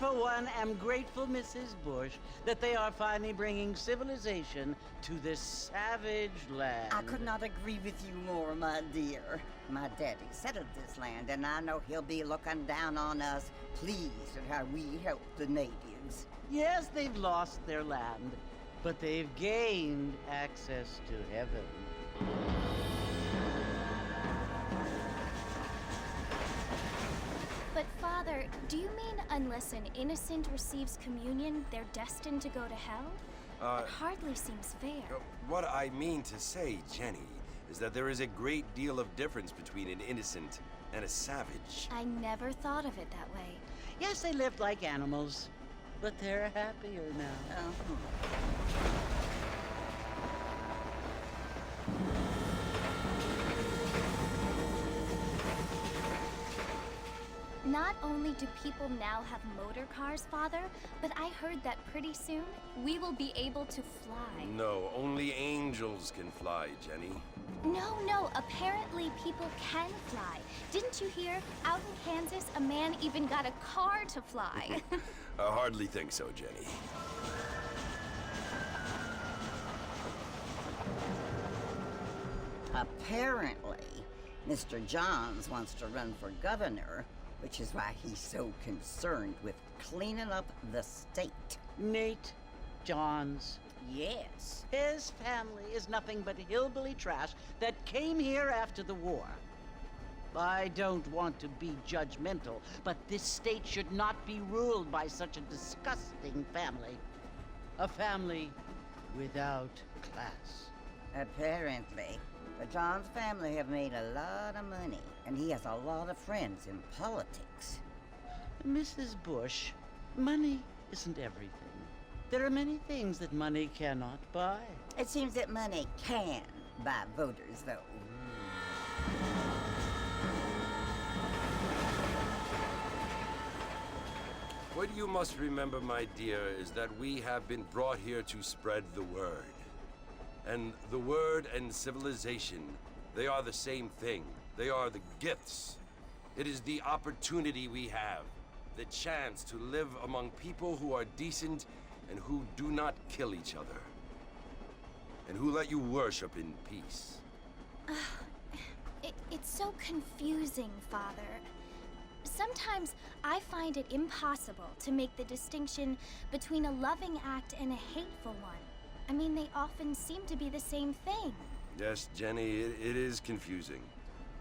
for one, am grateful, Mrs. Bush, that they are finally bringing civilization to this savage land. I could not agree with you more, my dear. My daddy settled this land, and I know he'll be looking down on us, pleased at how we help the natives. Yes, they've lost their land, but they've gained access to heaven. But Father, do you mean unless an innocent receives communion, they're destined to go to hell? That hardly seems fair. What I mean to say, Jenny, is that there is a great deal of difference between an innocent and a savage. I never thought of it that way. Yes, they lived like animals, but they're happier now. Not only do people now have motor cars, Father, but I heard that pretty soon we will be able to fly. No, only angels can fly, Jenny. No, apparently people can fly. Didn't you hear? Out in Kansas, a man even got a car to fly. I hardly think so, Jenny. Apparently, Mr. Johns wants to run for governor, which is why he's so concerned with cleaning up the state. Nate Johns. Yes. His family is nothing but hillbilly trash that came here after the war. I don't want to be judgmental, but this state should not be ruled by such a disgusting family. A family without class. Apparently. The Johns family have made a lot of money, and he has a lot of friends in politics. Mrs. Bush, money isn't everything. There are many things that money cannot buy. It seems that money can buy voters, though. What you must remember, my dear, is that we have been brought here to spread the word. And the word and civilization, they are the same thing. They are the gifts. It is the opportunity we have, the chance to live among people who are decent and who do not kill each other, and who let you worship in peace. It's so confusing, Father. Sometimes I find it impossible to make the distinction between a loving act and a hateful one. I mean, they often seem to be the same thing. Yes, Jenny, it is confusing.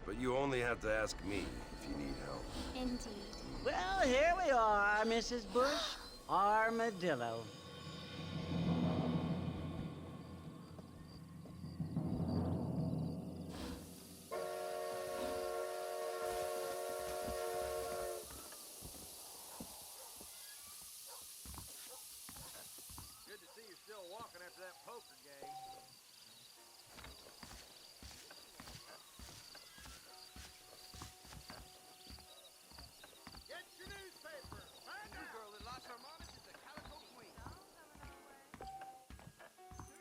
But you only have to ask me if you need help. Indeed. Well, here we are, Mrs. Bush. Armadillo. Good to see you still walking after that poker game. Get your newspaper! Find out! New girl that lost her mama is the Calico Queen.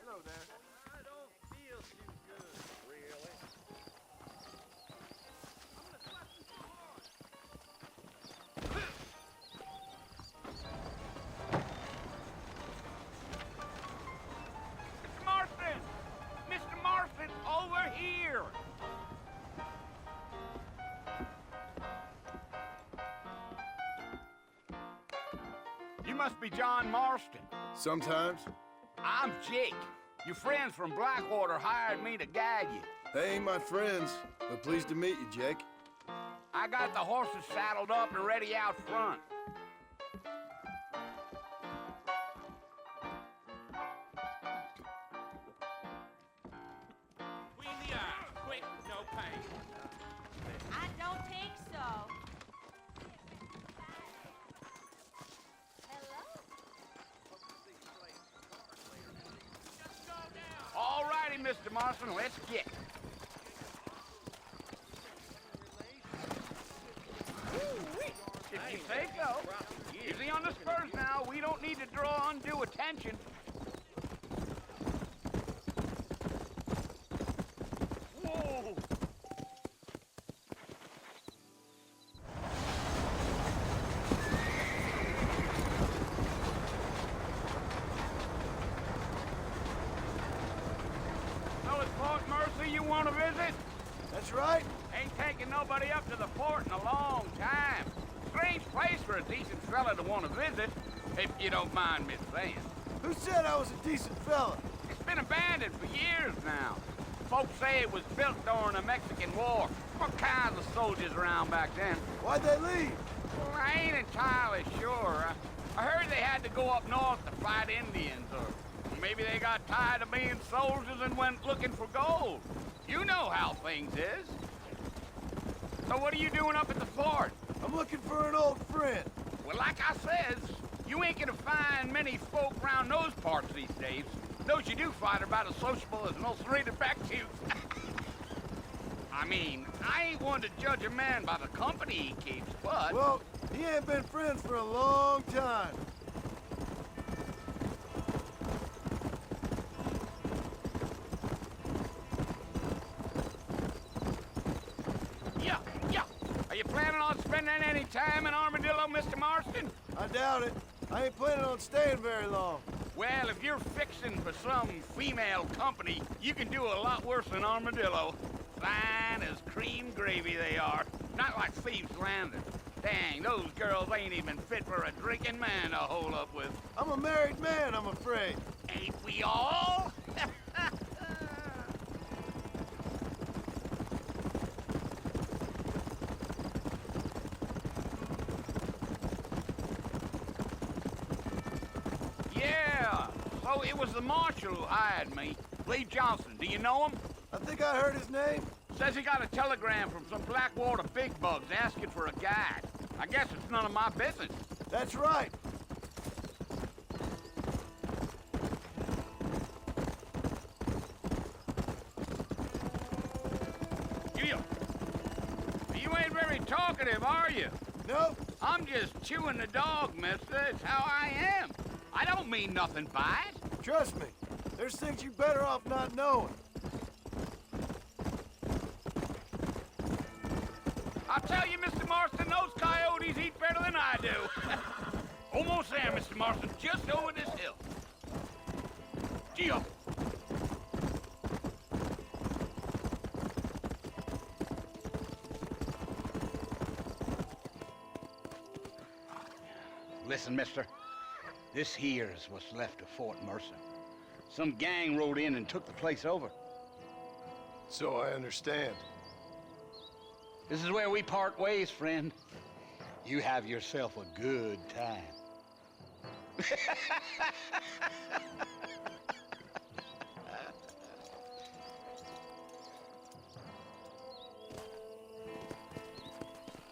Hello there. I don't feel too good, really. I'm gonna slap you so hard. Mr. Marston, over here! You must be John Marston. Sometimes. I'm Jake. Your friends from Blackwater hired me to guide you. They ain't my friends, but pleased to meet you, Jake. I got the horses saddled up and ready out front. Quick, no pain. I don't think so. Hello? All righty, Mr. Marston, let's get. If you say so. Easy on the spurs now. We don't need to draw undue attention. Whoa! you want to visit? That's right. Ain't taken nobody up to the fort in a long time. Strange place for a decent fella to want to visit, if you don't mind me saying. Who said I was a decent fella? It's been abandoned for years now. Folks say it was built during the Mexican War. All kinds of soldiers around back then. Why'd they leave? Well, I ain't entirely sure. I heard they had to go up north to fight Indians, or maybe they got tired of being soldiers and went looking for gold. You know how things is. So what are you doing up at the fort? I'm looking for an old friend. Well, like I says, you ain't gonna find many folk around those parts these days. Those you do find are about as sociable as most rated back to you. I mean, I ain't one to judge a man by the company he keeps, but... Well, he ain't been friends for a long time. Yeah. Are you planning on spending any time in Armadillo, Mr. Marston? I doubt it. I ain't planning on staying very long. Well, if you're fixing for some female company, you can do a lot worse than Armadillo. Fine as cream gravy they are. Not like Thieves' Landing. Dang, those girls ain't even fit for a drinking man to hole up with. I'm a married man, I'm afraid. Ain't we all? Yeah, so it was the marshal who hired me. Lee Johnson, do you know him? I think I heard his name. Says he got a telegram from some Blackwater big bugs asking for a guide. I guess it's none of my business. That's right. You ain't very talkative, are you? Nope. I'm just chewing the dog, mister. It's how I am. I don't mean nothing by it. Trust me. There's things you better off not knowing. I'll tell you, Mr. Marston, those coyotes eat better than I do. Almost there, Mr. Marston, just over this hill. Gee-up. Listen, mister. This here's what's left of Fort Mercer. Some gang rode in and took the place over. So I understand. This is where we part ways, friend. You have yourself a good time.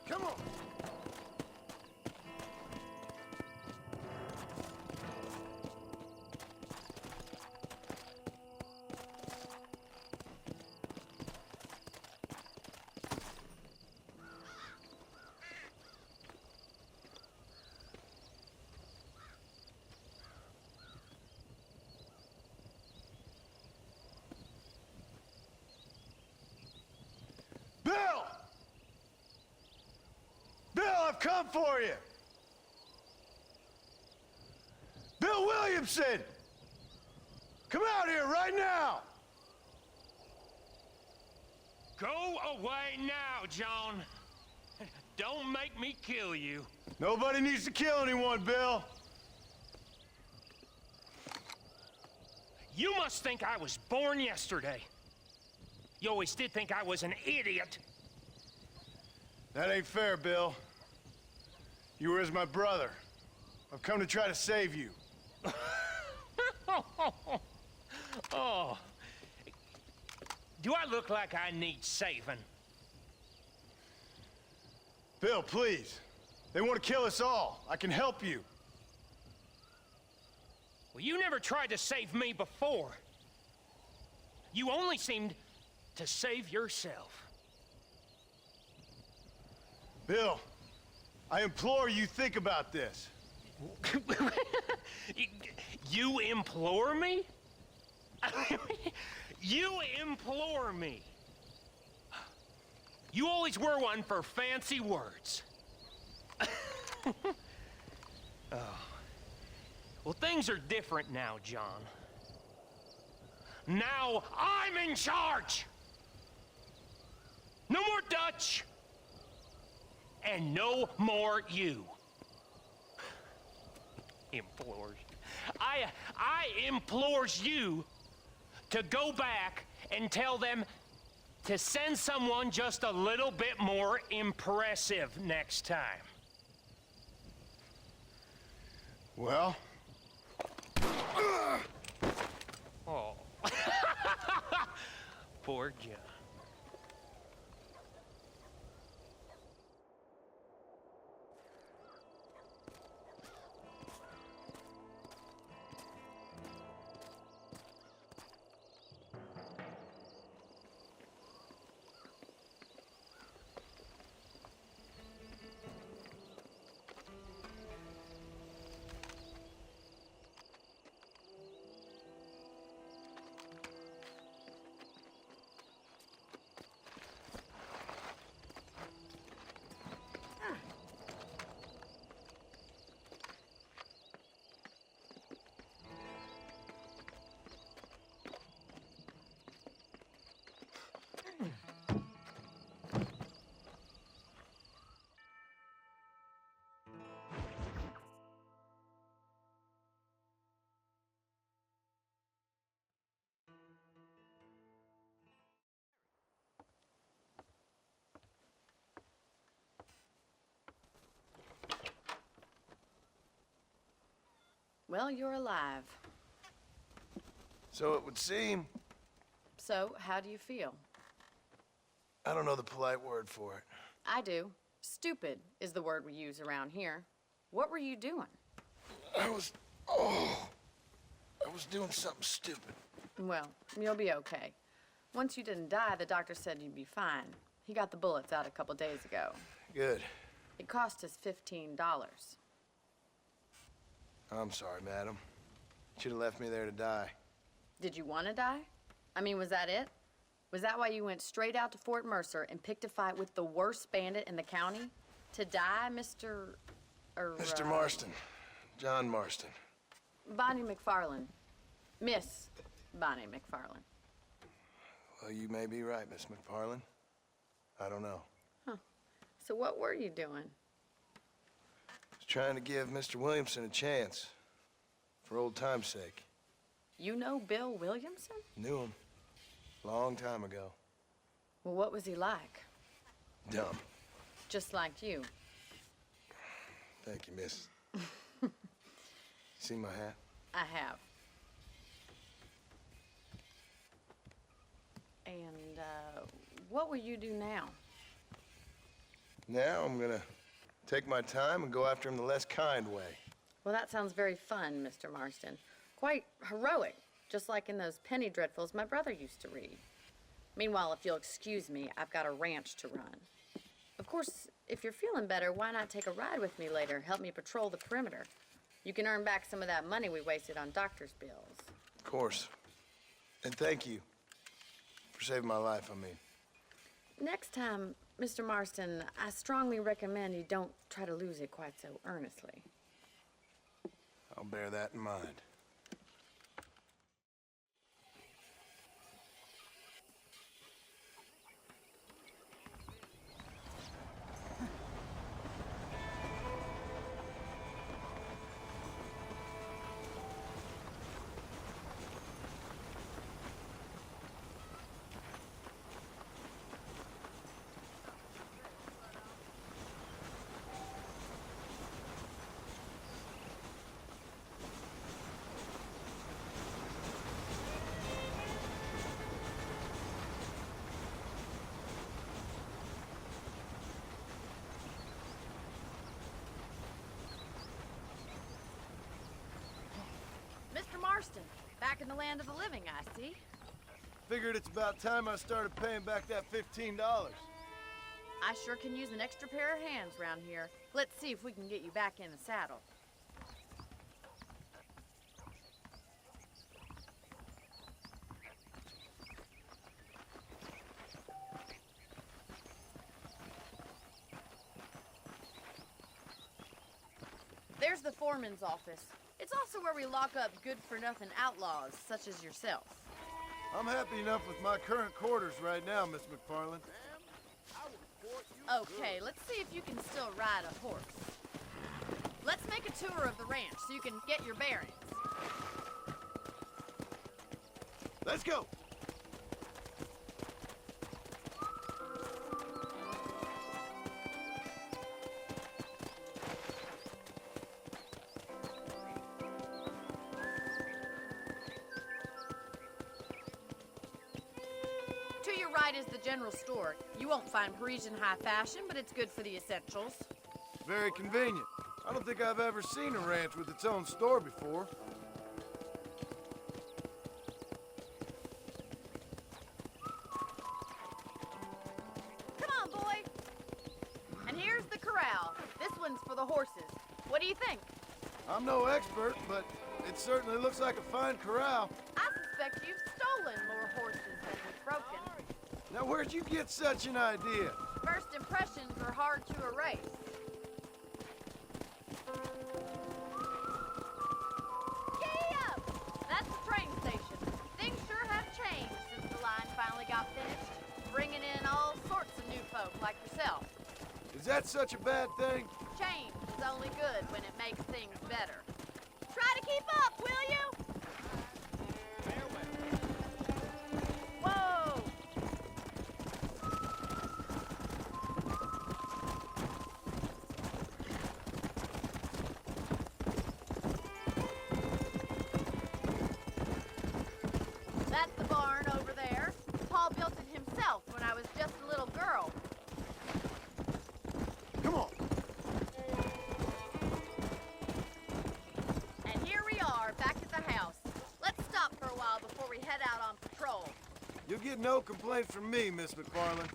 Come on. Bill! Bill, I've come for you! Bill Williamson! Come out here right now! Go away now, John. Don't make me kill you. Nobody needs to kill anyone, Bill. You must think I was born yesterday. You always did think I was an idiot. That ain't fair, Bill. You were as my brother. I've come to try to save you. Oh. Do I look like I need saving? Bill, please. They want to kill us all. I can help you. Well, you never tried to save me before. You only seemed to save yourself. Bill, I implore you think about this. You implore me? You implore me. You always were one for fancy words. Oh. Well, things are different now, John. Now I'm in charge! Dutch! And no more you. Implores. I implores you to go back and tell them to send someone just a little bit more impressive next time. Well? Oh. Poor John. Well, you're alive. So it would seem. So, how do you feel? I don't know the polite word for it. I do. Stupid is the word we use around here. What were you doing? I was doing something stupid. Well, you'll be okay. Once you didn't die, the doctor said you'd be fine. He got the bullets out a couple days ago. Good. It cost us $15. I'm sorry, madam. Should have left me there to die. Did you want to die? I mean, was that it? Was that why you went straight out to Fort Mercer and picked a fight with the worst bandit in the county? To die, Mr. Mr. Marston. John Marston. Bonnie McFarland. Miss Bonnie McFarland. Well, you may be right, Miss McFarland. I don't know. Huh. So what were you doing? I was trying to give Mr. Williamson a chance. For old time's sake. You know Bill Williamson? Knew him. Long time ago. Well, what was he like? Dumb. Just like you. Thank you, miss. See my hat? I have. And, what will you do now? Now I'm gonna take my time and go after him the less kind way. Well, that sounds very fun, Mr. Marston. Quite heroic, just like in those penny dreadfuls my brother used to read. Meanwhile, if you'll excuse me, I've got a ranch to run. Of course, if you're feeling better, why not take a ride with me later? Help me patrol the perimeter. You can earn back some of that money we wasted on doctor's bills. Of course. And thank you for saving my life, I mean. Next time, Mr. Marston, I strongly recommend you don't try to lose it quite so earnestly. I'll bear that in mind. Mr. Marston, back in the land of the living, I see. Figured it's about time I started paying back that $15. I sure can use an extra pair of hands around here. Let's see if we can get you back in the saddle. There's the foreman's office. It's also where we lock up good-for-nothing outlaws, such as yourself. I'm happy enough with my current quarters right now, Miss McFarland. I will Okay, let's see if you can still ride a horse. Let's make a tour of the ranch so you can get your bearings. Let's go. To your right is the general store. You won't find Parisian high fashion, but it's good for the essentials. Very convenient. I don't think I've ever seen a ranch with its own store before. Come on, boy. And here's the corral. This one's for the horses. What do you think? I'm no expert, but it certainly looks like a fine corral. I suspect you've stolen more horses than you've broken. Now, where'd you get such an idea? First impressions are hard to erase. Giddy up! That's the train station. Things sure have changed since the line finally got finished, bringing in all sorts of new folk like yourself. Is that such a bad thing? Change is only good when it makes things better. Try to keep up, will you? Whoa! That's the barn over there. Paul built it himself when I was just a little girl. Come on. And here we are, back at the house. Let's stop for a while before we head out on patrol. You'll get no complaint from me, Miss McFarland.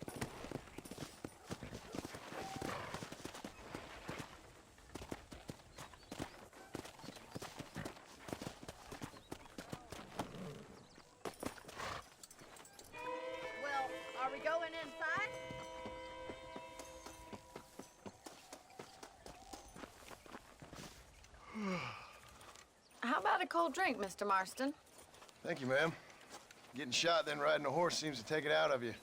Well, are we going inside? How about a cold drink, Mr. Marston? Thank you, ma'am. Getting shot, then riding a horse seems to take it out of you.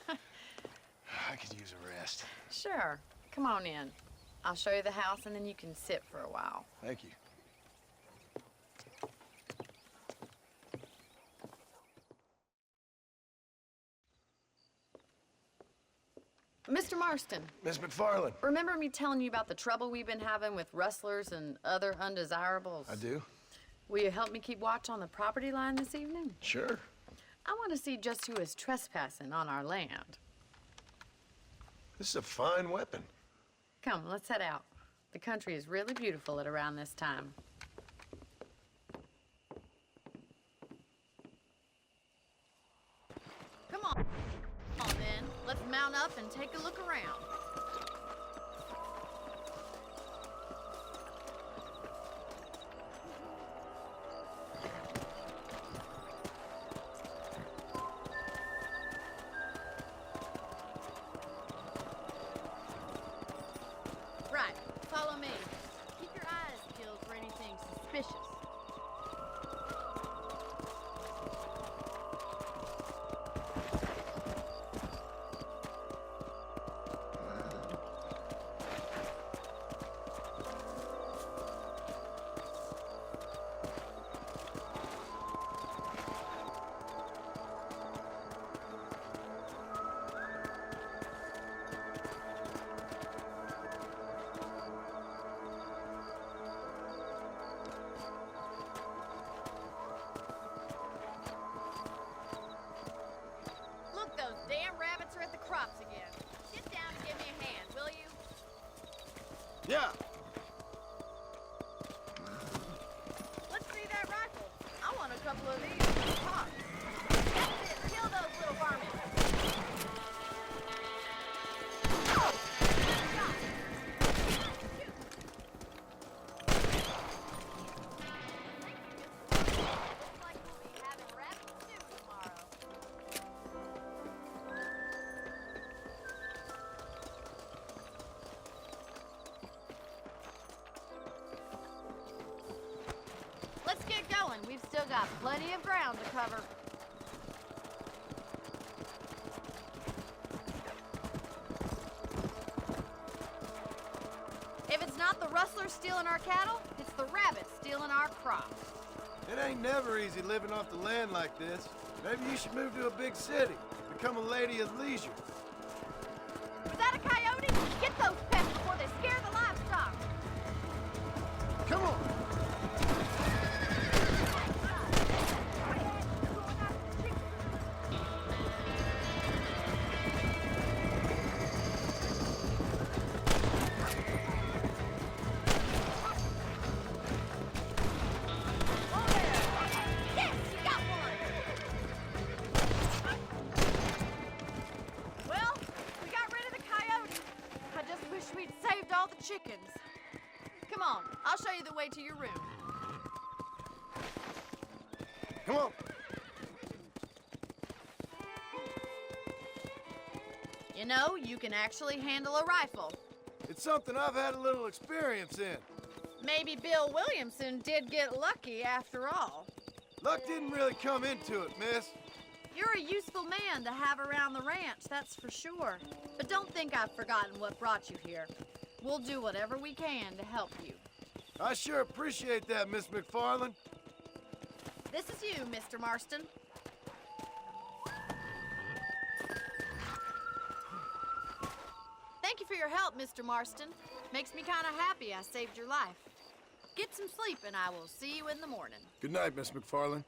I could use a rest. Sure. Come on in. I'll show you the house, and then you can sit for a while. Thank you. Mr. Marston, Miss McFarland. remember me telling you about the trouble we've been having with rustlers and other undesirables? I do? Will you help me keep watch on the property line this evening? Sure. I want to see just who is trespassing on our land. This is a fine weapon. Come, let's head out. The country is really beautiful at around this time. Come on. Come on, then. Let's mount up and take a look around. Right. Follow me. Keep your eyes peeled for anything suspicious. Look, those damn rabbits are at the crops again. Get down and give me a hand, will you? Yeah. Let's see that rifle. I want a couple of these for the pot. That's it. Kill those little varmints. Shot. Shoot. Looks like we'll be having rabbit stew tomorrow. Let's get going. We've still got plenty of ground to cover. If it's not the rustlers stealing our cattle, it's the rabbits stealing our crops. It ain't never easy living off the land like this. Maybe you should move to a big city. Become a lady of leisure. Was that a coyote? Get those pests before they scare the livestock. Come on! Yes, you got one! Well, we got rid of the coyote. I just wish we'd saved all the chickens. Come on, I'll show you the way to your room. Come on! You know, you can actually handle a rifle. It's something I've had a little experience in. Maybe Bill Williamson did get lucky after all. Luck didn't really come into it, miss. You're a useful man to have around the ranch, that's for sure. But don't think I've forgotten what brought you here. We'll do whatever we can to help you. I sure appreciate that, Miss McFarland. This is you, Mr. Marston. Thank you for your help, Mr. Marston. Makes me kind of happy I saved your life. Get some sleep and I will see you in the morning. Good night, Miss McFarland.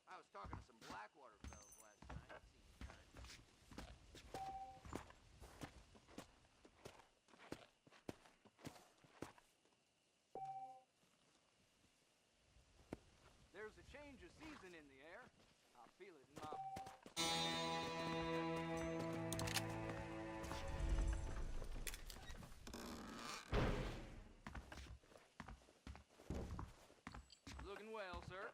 I was talking to some Blackwater fellows last night. There's a change of season in the air. I feel it in my... Looking well, sir.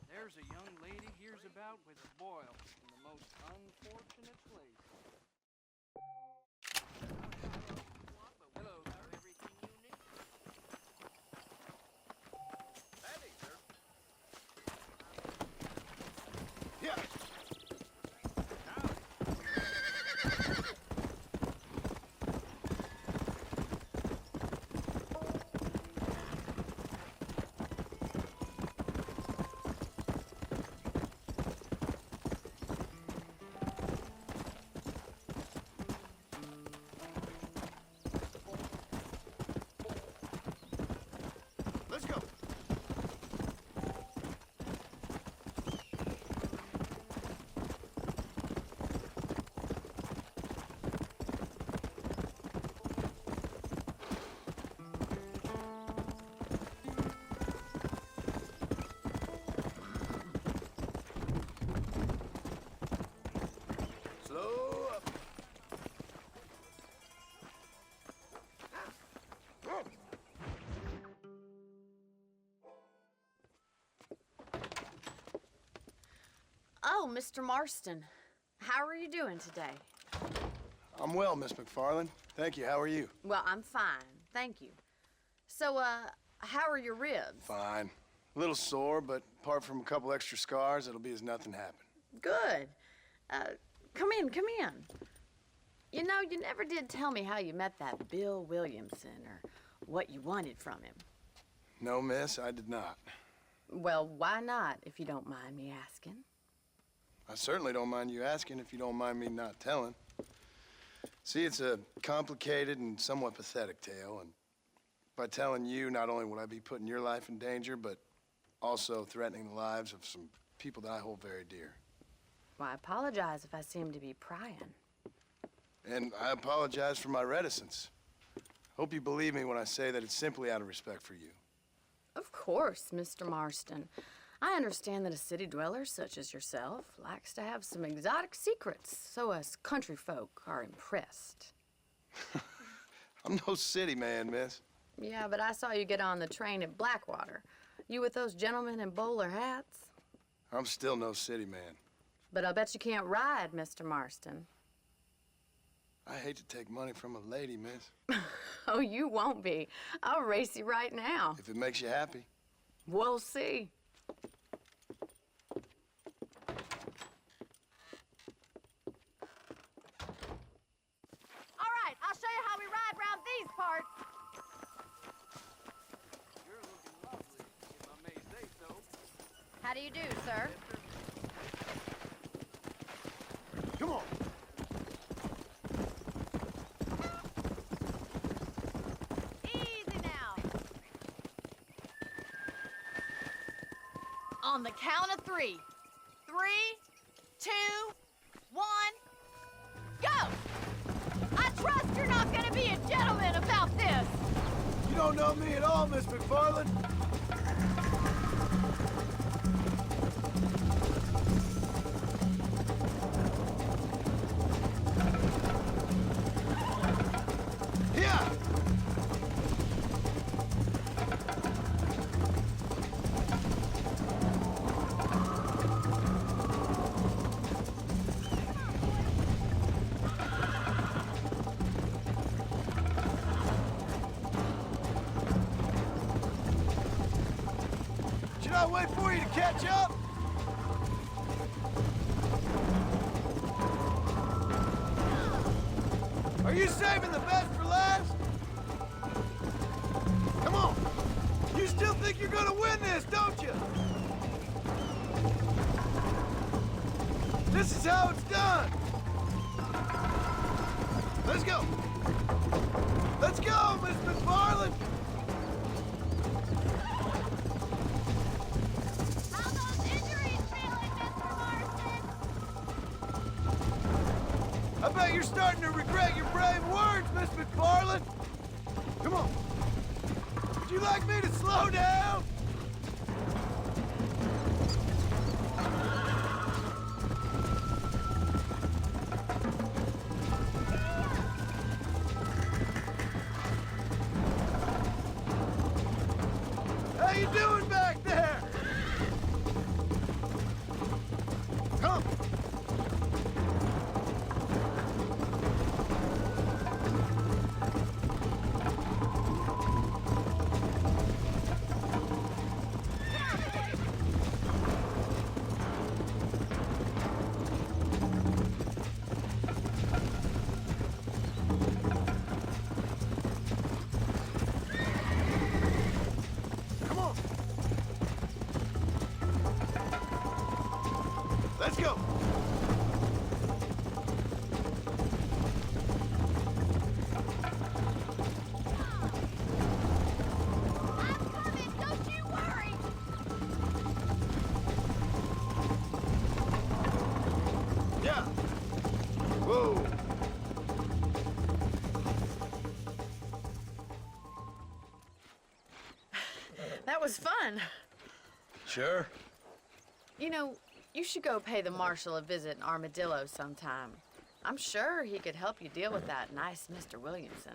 There's a young lady hears about with a boil in the most unfortunate place. Hello, sir. Everything you need. Howdy, sir. Yeah. Let's go. Slow up. Oh, Mr. Marston. How are you doing today? I'm well, Miss McFarland. Thank you. How are you? Well, I'm fine. Thank you. So, how are your ribs? Fine. A little sore, but apart from a couple extra scars, it'll be as nothing happened. Good. Come in, come in. You know, you never did tell me how you met that Bill Williamson or what you wanted from him. No, miss, I did not. Well, why not, if you don't mind me asking? I certainly don't mind you asking if you don't mind me not telling. See, it's a complicated and somewhat pathetic tale, and by telling you, not only would I be putting your life in danger, but also threatening the lives of some people that I hold very dear. Well, I apologize if I seem to be prying. And I apologize for my reticence. Hope you believe me when I say that it's simply out of respect for you. Of course, Mr. Marston. I understand that a city dweller such as yourself likes to have some exotic secrets, so us country folk are impressed. I'm no city man, miss. Yeah, but I saw you get on the train at Blackwater. You with those gentlemen in bowler hats? I'm still no city man. But I bet you can't ride, Mr. Marston. I hate to take money from a lady, miss. Oh, you won't be. I'll race you right now. If it makes you happy. We'll see. All right, I'll show you how we ride round these parts. You're looking lovely, if I may say so. How do you do, sir? Come on. Easy now. On the count of 3. 3, 2, 1, go! I trust you're not gonna be a gentleman about this. You don't know me at all, Miss McFarland. Yeah! Should I wait for you to catch up? Are you saving the best for last? Come on! You still think you're gonna win this, don't you? This is how it's done! Let's go! Let's go, Miss McFarland! How those injuries feeling, Mr. Marston? I bet you're starting to regret your brave words, Miss McFarland! Come on! Would you like me to slow down? How you doing back there? Come! Come on! Let's go! I'm coming, don't you worry. Yeah! Whoa! That was fun. Sure. You know, you should go pay the marshal a visit in Armadillo sometime. I'm sure he could help you deal with that nice Mr. Williamson.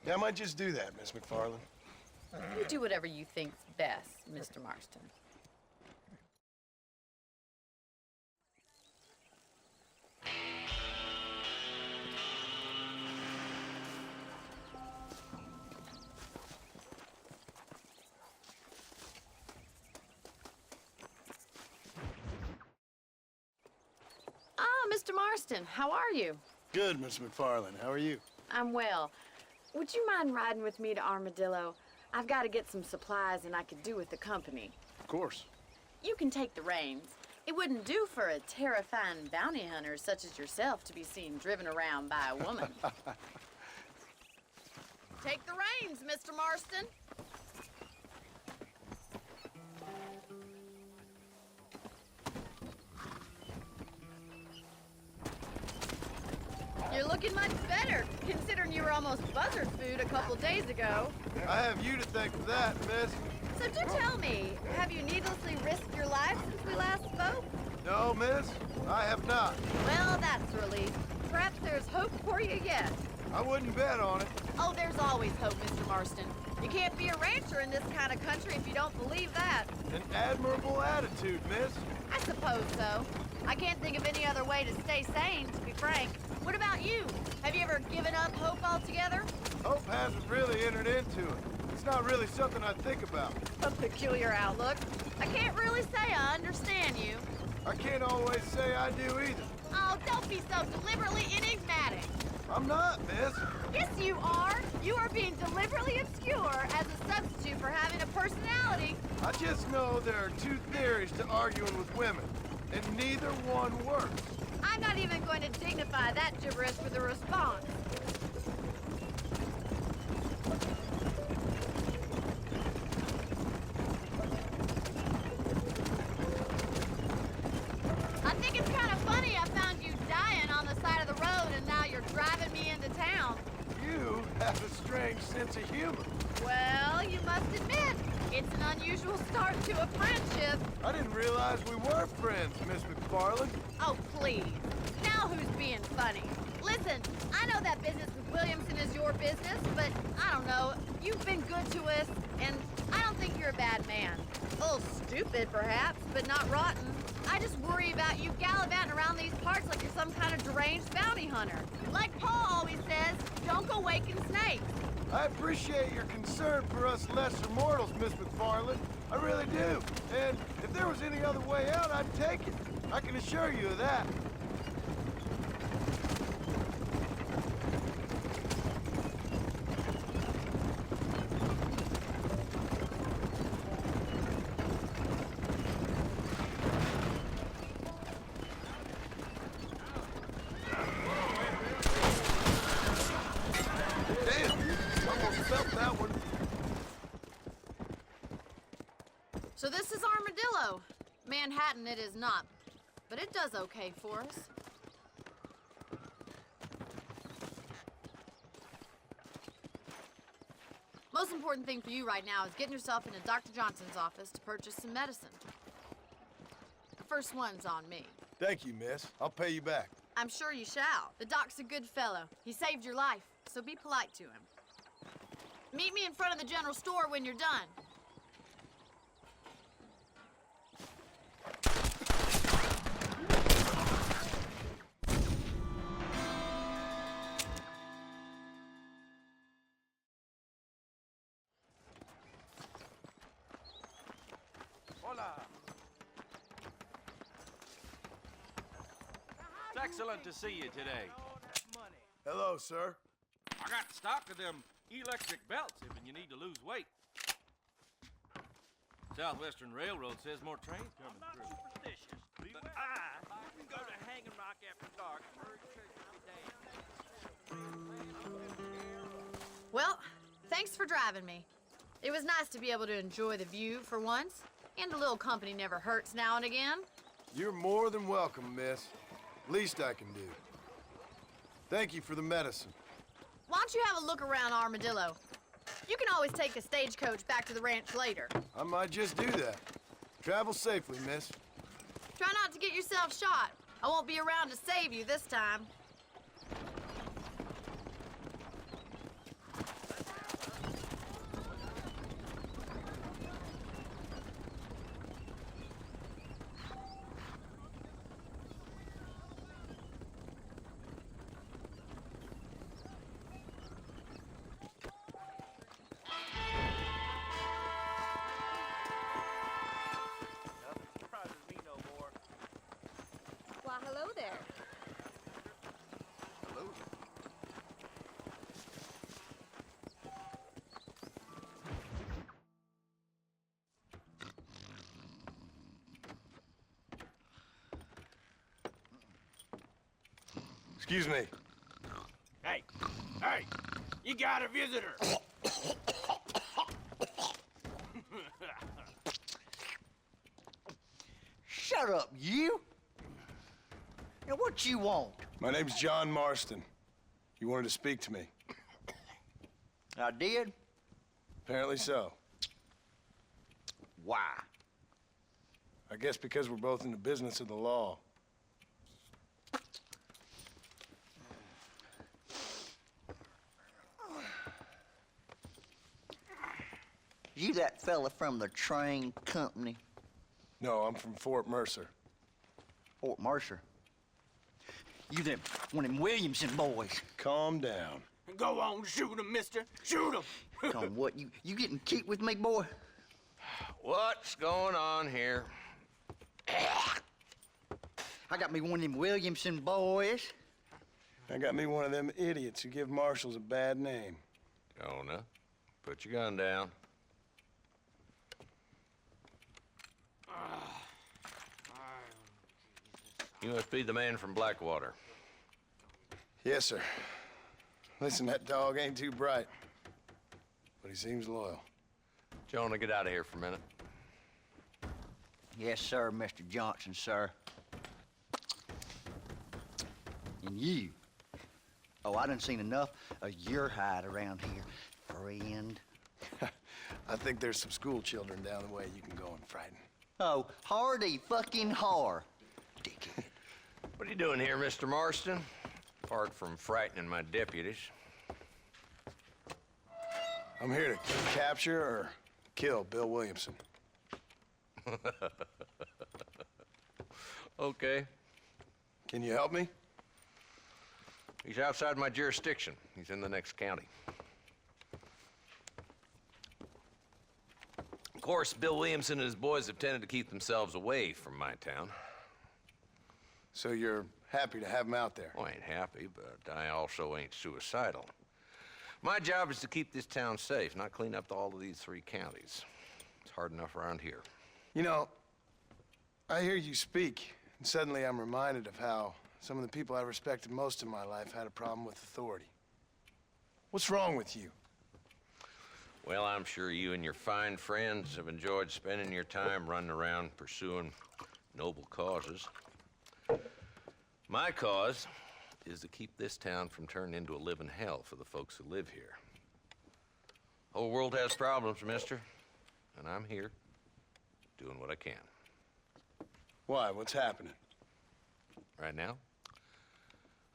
Yeah, I might just do that, Miss McFarland. You do whatever you think's best, Mr. Marston. Ah, Mr. Marston, how are you? Good, Miss McFarland. How are you? I'm well. Would you mind riding with me to Armadillo? I've got to get some supplies and I could do with the company. Of course. You can take the reins. It wouldn't do for a terrifying bounty hunter such as yourself to be seen driven around by a woman. Take the reins, Mr. Marston. You're looking much better, considering you were almost buzzard food a couple days ago. I have you to thank for that, miss. So do tell me, have you needlessly risked your life since we last spoke? No, miss, I have not. Well, that's a relief. Perhaps there's hope for you yet. I wouldn't bet on it. Oh, there's always hope, Mr. Marston. You can't be a rancher in this kind of country if you don't believe that. An admirable attitude, miss. I suppose so. I can't think of any other way to stay sane, to be frank. What about you? Have you ever given up hope altogether? Hope hasn't really entered into it. It's not really something I think about. A peculiar outlook. I can't really say I understand you. I can't always say I do either. Oh, don't be so deliberately enigmatic. I'm not, miss. Yes, you are. You are being deliberately obscure as a substitute for having a personality. I just know there are two theories to arguing with women, and neither one works. I'm not even going to dignify that gibberish with a response. I think it's kind of funny I found you dying on the side of the road and now you're driving me into town. You have a strange sense of humor. Well, you must admit, it's an unusual start to a friendship. I didn't realize we were friends, Miss McFarland. Oh, please. Now who's being funny? Listen, I know that business with Williamson is your business, but I don't know. You've been good to us, and I don't think you're a bad man. A little stupid, perhaps, but not rotten. I just worry about you gallivanting around these parts like you're some kind of deranged bounty hunter. Like Paul always says, don't go waking snakes. I appreciate your concern for us lesser mortals, Miss McFarland. I really do. And if there was any other way out, I'd take it. I can assure you of that. So this is Armadillo. Manhattan it is not, but it does okay for us. Most important thing for you right now is getting yourself into Dr. Johnson's office to purchase some medicine. The first one's on me. Thank you, miss. I'll pay you back. I'm sure you shall. The doc's a good fellow. He saved your life, so be polite to him. Meet me in front of the general store when you're done. It's excellent to see you today. Hello, sir. I got stock of them electric belts if you need to lose weight. Southwestern Railroad says more trains coming through. I'm not superstitious, but I can go to Hanging Rock after dark. Well, thanks for driving me. It was nice to be able to enjoy the view for once, and a little company never hurts now and again. You're more than welcome, miss. Least I can do. Thank you for the medicine. Why don't you have a look around Armadillo? You can always take a stagecoach back to the ranch later. I might just do that. Travel safely, miss. Try not to get yourself shot. I won't be around to save you this time. Why, hello there. Hello. Excuse me. Hey, hey, you got a visitor. Shut up, you! Now, what you want? My name's John Marston. You wanted to speak to me. I did? Apparently so. Why? I guess because we're both in the business of the law. You that fella from the train company? No, I'm from Fort Mercer. Fort Mercer? You them, one of them Williamson boys. Calm down. Go on, shoot him, mister. Shoot him. Come on, what, you getting keep with me, boy? What's going on here? I got me one of them Williamson boys. I got me one of them idiots who give marshals a bad name. Jonah, put your gun down. You must be the man from Blackwater. Yes, sir. Listen, that dog ain't too bright, but he seems loyal. Jonah, get out of here for a minute. Yes, sir, Mr. Johnson, sir. And you. Oh, I done seen enough of your hide around here, friend. I think there's some school children down the way you can go and frighten. Oh, hardy fucking har. Dickhead. What are you doing here, Mr. Marston? Apart from frightening my deputies. I'm here to capture or kill Bill Williamson. Okay. Can you help me? He's outside my jurisdiction. He's in the next county. Of course, Bill Williamson and his boys have tended to keep themselves away from my town. So you're happy to have him out there? Well, I ain't happy, but I also ain't suicidal. My job is to keep this town safe, not clean up all of these 3 counties. It's hard enough around here. You know, I hear you speak, and suddenly I'm reminded of how some of the people I respected most in my life had a problem with authority. What's wrong with you? Well, I'm sure you and your fine friends have enjoyed spending your time running around pursuing noble causes. My cause is to keep this town from turning into a living hell for the folks who live here. The whole world has problems, mister, and I'm here doing what I can. Why? What's happening? Right now,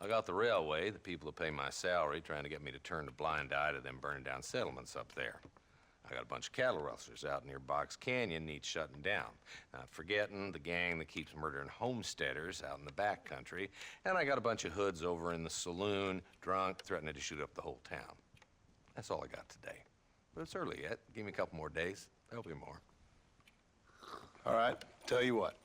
I got the railway, the people who pay my salary, trying to get me to turn a blind eye to them burning down settlements up there. I got a bunch of cattle rustlers out near Box Canyon needs shutting down. Not forgetting the gang that keeps murdering homesteaders out in the back country. And I got a bunch of hoods over in the saloon, drunk, threatening to shoot up the whole town. That's all I got today. But it's early yet. Give me a couple more days. There'll be more. All right, tell you what.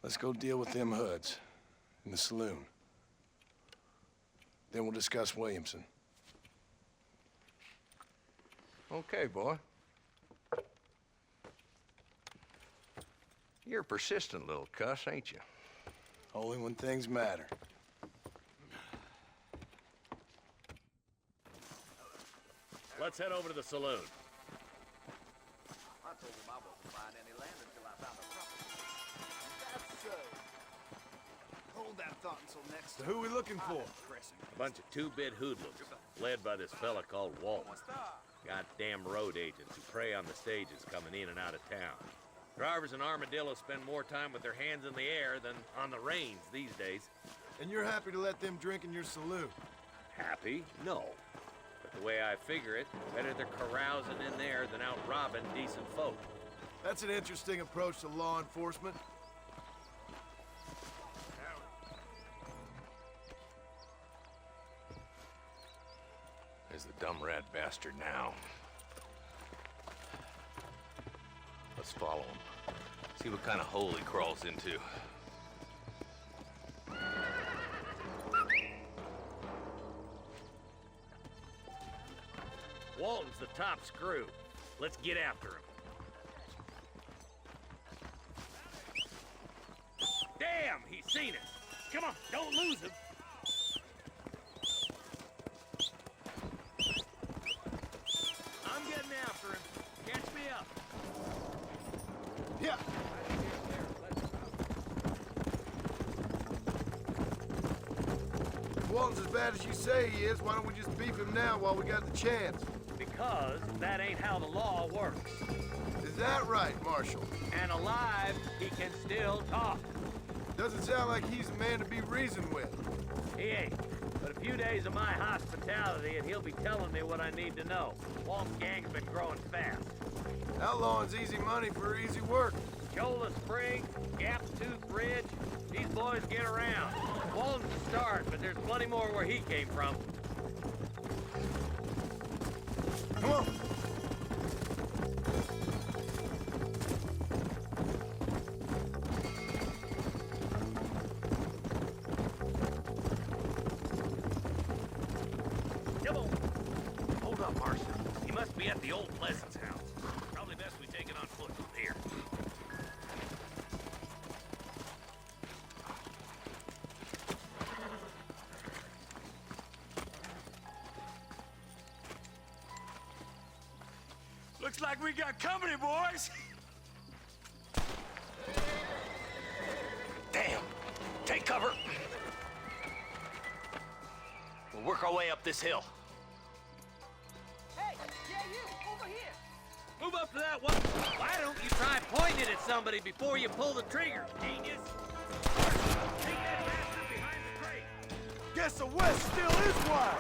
Let's go deal with them hoods in the saloon. Then we'll discuss Williamson. Okay, boy. You're a persistent little cuss, ain't you? Only when things matter. Let's head over to the saloon. I told him I wasn't buying any land until I found a property. That's so. Hold that thought until next So time. who we looking for? A bunch of 2-bit hoodlums, led by this fella called Walton. Goddamn road agents who prey on the stages coming in and out of town. Drivers in Armadillo spend more time with their hands in the air than on the reins these days. And you're happy to let them drink in your saloon? Happy? No. But the way I figure it, better they're carousing in there than out robbing decent folk. That's an interesting approach to law enforcement. There's the dumb rat bastard now. Let's follow him. See what kind of hole he crawls into. Walton's the top screw. Let's get after him. Damn, he's seen us. Come on, don't lose him. I'm getting after him. Catch me up. Yeah. If Walton's as bad as you say he is, why don't we just beef him now while we got the chance? Because that ain't how the law works. Is that right, Marshal? And alive, he can still talk. Doesn't sound like he's a man to be reasoned with. He ain't. But a few days of my hospitality and he'll be telling me what I need to know. Walt's gang's been growing fast. Outlawing's easy money for easy work. Cholla Springs, Gap Tooth Ridge, these boys get around. Walton's a start, but there's plenty more where he came from. Come on. Come on. Hold up, Marshal. He must be at the old Pleasance house. Probably best we take it on foot from here. Looks like we got company, boys. Damn! Take cover! We'll work our way up this hill. Hey, yeah, you, over here. Move up to that one. Why don't you try pointing it at somebody before you pull the trigger, genius? Take that bastard behind the crate. Guess the West still is wide.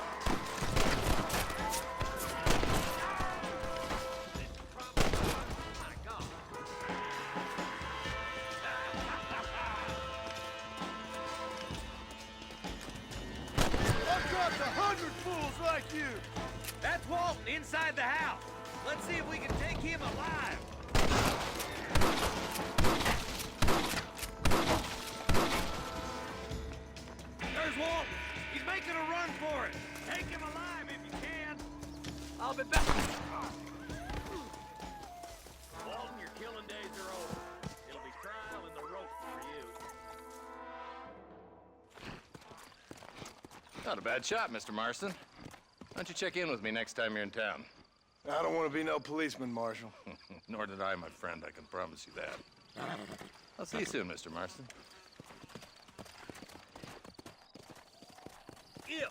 I've dropped 100 fools like you. That's Walton inside the house. Let's see if we can take him alive. There's Walton. He's making a run for it. Take him alive if you can. I'll be back. Walton, your killing days are over. It'll be trial and the ropes for you. Not a bad shot, Mr. Marston. Why don't you check in with me next time you're in town? I don't want to be no policeman, Marshal. Nor did I, my friend. I can promise you that. I'll see you soon, Mr. Marston. Yeah.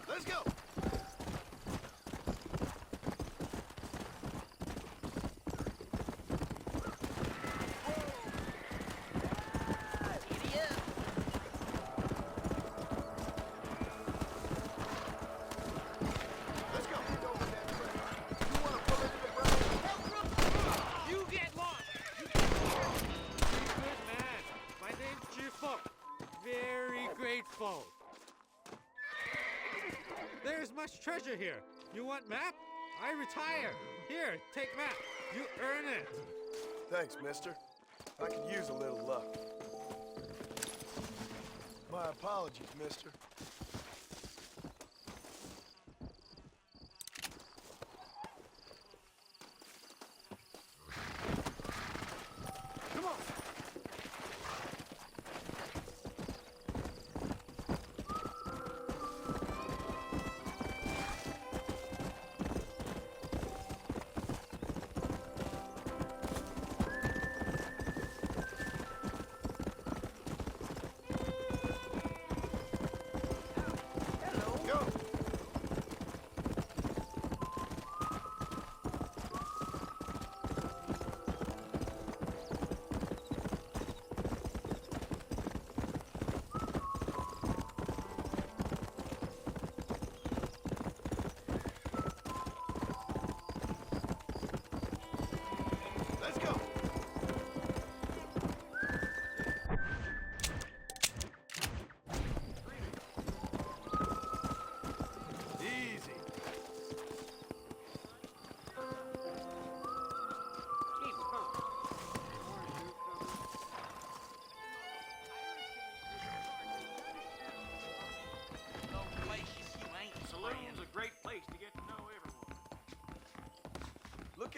Let's go. You get lost! Good man. My name's Cheerful. Very grateful. There's much treasure here. You want map? I retire. Here, take map. You earn it. Thanks, mister. I could use a little luck. My apologies, mister. Come on.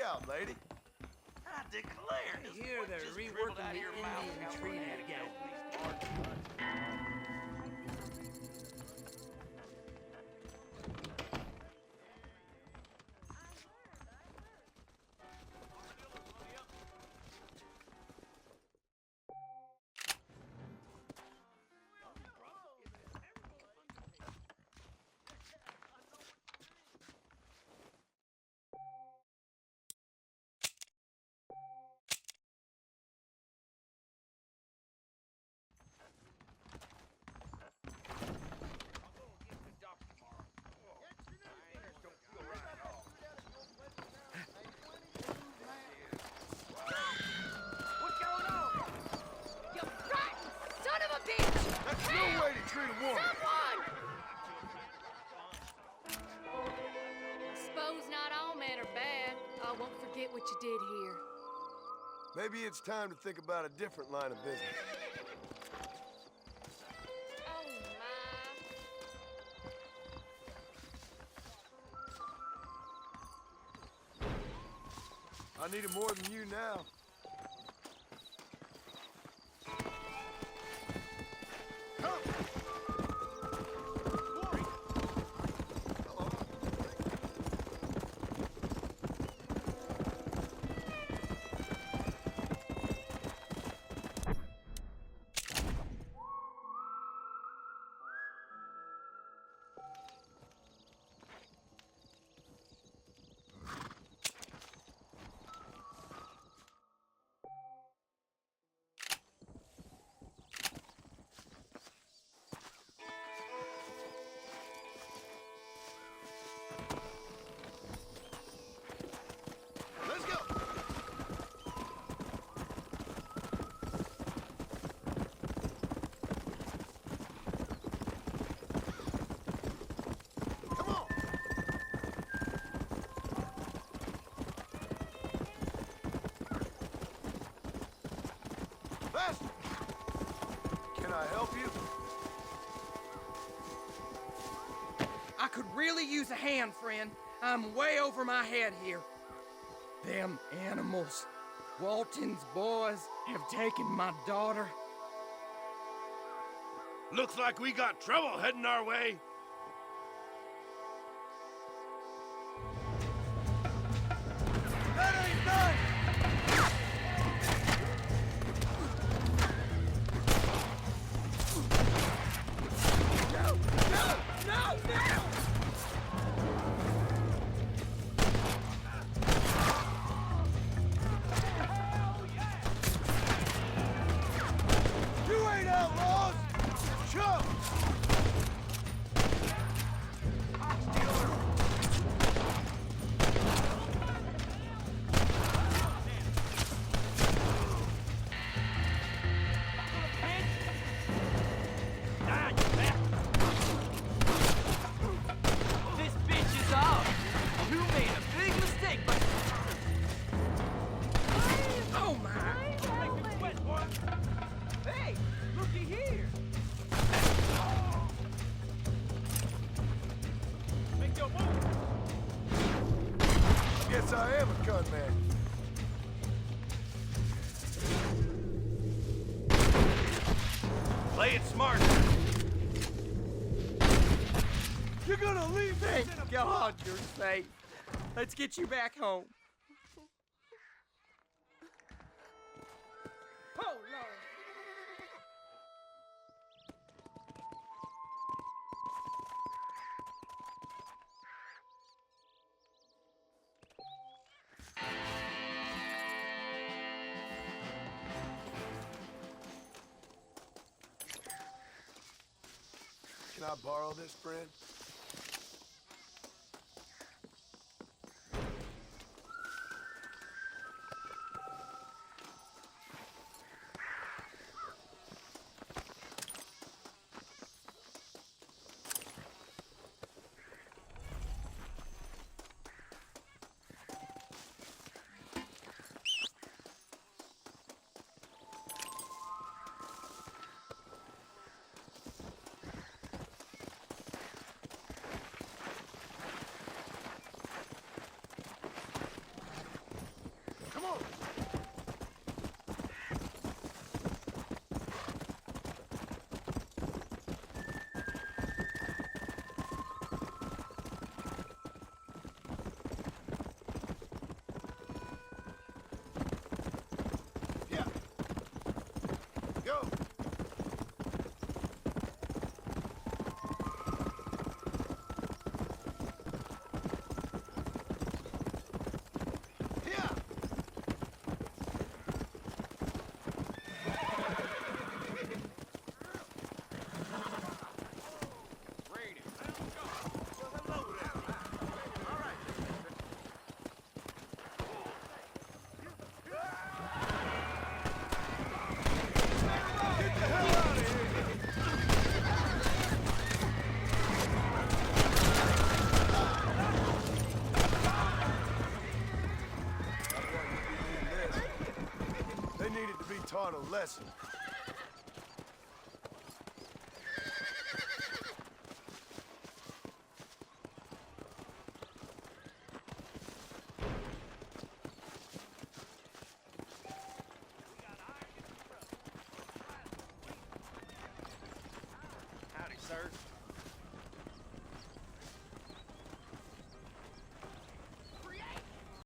out, lady. I declare. I hear they're reworking the Indian treaty again. That's no way to treat a woman. Suppose not all men are bad. I won't forget what you did here. Maybe it's time to think about a different line of business. Oh, my. I need it more than you now. Let's go. Come on. Faster. Can I help you? I could really use a hand, friend. I'm way over my head here. Them animals. Walton's boys have taken my daughter. Looks like we got trouble heading our way. That ain't done. You ain't outlaws! Chump! This bitch is off. You made a big mistake, but Oh, my. Make me sweat, boy. Hey, looky here. Make your move. Guess I am a gunman. Play it smart. You're gonna leave this in a Thank God you're safe. Let's get you back home. Oh, Lord. Can I borrow this, friend? a lesson. Howdy, sir.